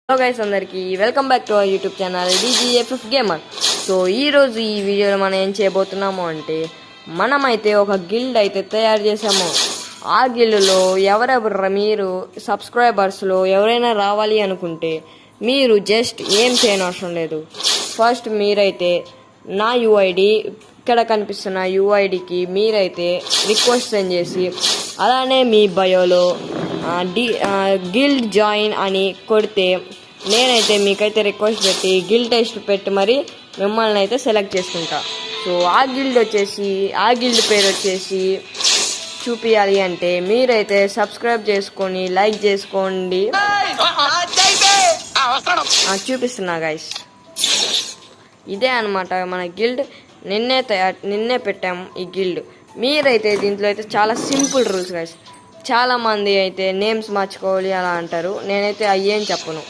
Hello guys, అందరికి welcome back to our YouTube channel DGFF gamer. So ఈరోజు ఈ వీడియోలో మనం ఏం చేయబోతున్నాము అంటే మనమైతే ఒక గిల్డ్ అయితే తయారు చేసాము. ఆ గిల్డ్లో ఎవరెవరు మీరు సబ్స్క్రైబర్స్లో ఎవరైనా రావాలి అనుకుంటే మీరు జస్ట్ ఏం చేయనవసరం లేదు. ఫస్ట్ మీరైతే నా యూఐడి ఇక్కడ కనిపిస్తున్న యూఐడికి మీరైతే రిక్వెస్ట్ సెండ్ చేసి అలానే మీ బయోలో గిల్డ్ జాయిన్ అని కొడితే నేనైతే మీకైతే రిక్వెస్ట్ పెట్టి గిల్డ్ టెస్ట్ పెట్టి మరి మిమ్మల్ని అయితే సెలెక్ట్ చేసుకుంటా. సో ఆ గిల్డ్ పేరు వచ్చేసి చూపించాలి అంటే మీరైతే సబ్స్క్రైబ్ చేసుకొని లైక్ చేసుకోండి. చూపిస్తున్నా గైస్, ఇదే అనమాట మన గిల్డ్. నిన్నే పెట్టాము ఈ గిల్డ్. మీరైతే దీంట్లో అయితే చాలా సింపుల్ రూల్స్ గైస్. చాలా మంది అయితే నేమ్స్ మార్చుకోవాలి అలా అంటారు, నేనైతే అయ్యేం చెప్పను.